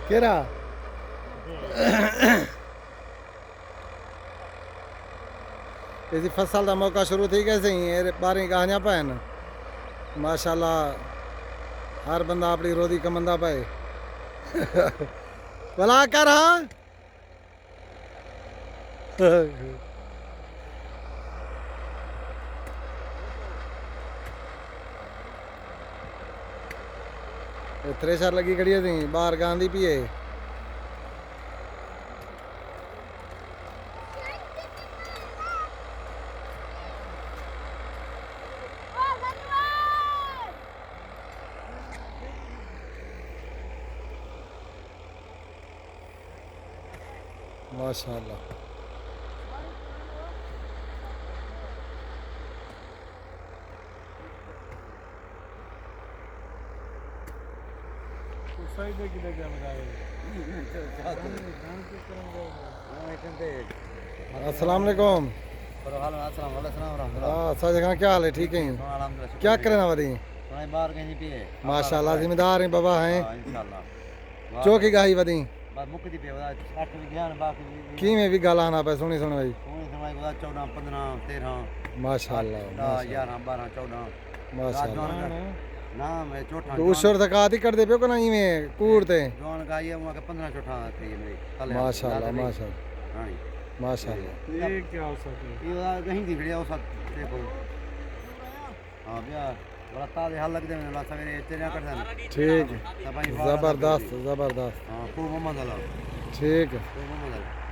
केरा इसी फसल का मौका शुरू थी कैसे ही 12 गाहियां पैन माशाल्लाह हर बंदा अपनी रोजी कमंदा पे भला कर हाँ थ्रेशर लगी खड़ी थी बाहर गांधी पिए माशाल्लाह अस्सलाम वालेकुम। क्या हाल है? ठीक है। क्या करें ना वधी माशाल्लाह जिम्मेदार हैं बाबा हैं चौकी गाही वधी की में भी गाल आना पे सुनी सुन भाई माशाल्लाह माशाल्लाह ना मैं चौथा तो उस शोर थका दी कर दे पे को ना इवें कूड़ते जवान गाई है वहां के 15 चौथा थी मेरी माशाल्लाह माशाल्लाह हां माशाल्लाह ये क्या हो सकता है? ये कहीं दी वीडियो सब देखो हां भैया बड़ा ताजे हाल लगदे ने सवेरे तेरा कर देना ठीक जबरदस्त जबरदस्त हां खूब मोहम्मद अल्लाह ठीक खूब मोहम्मद अल्लाह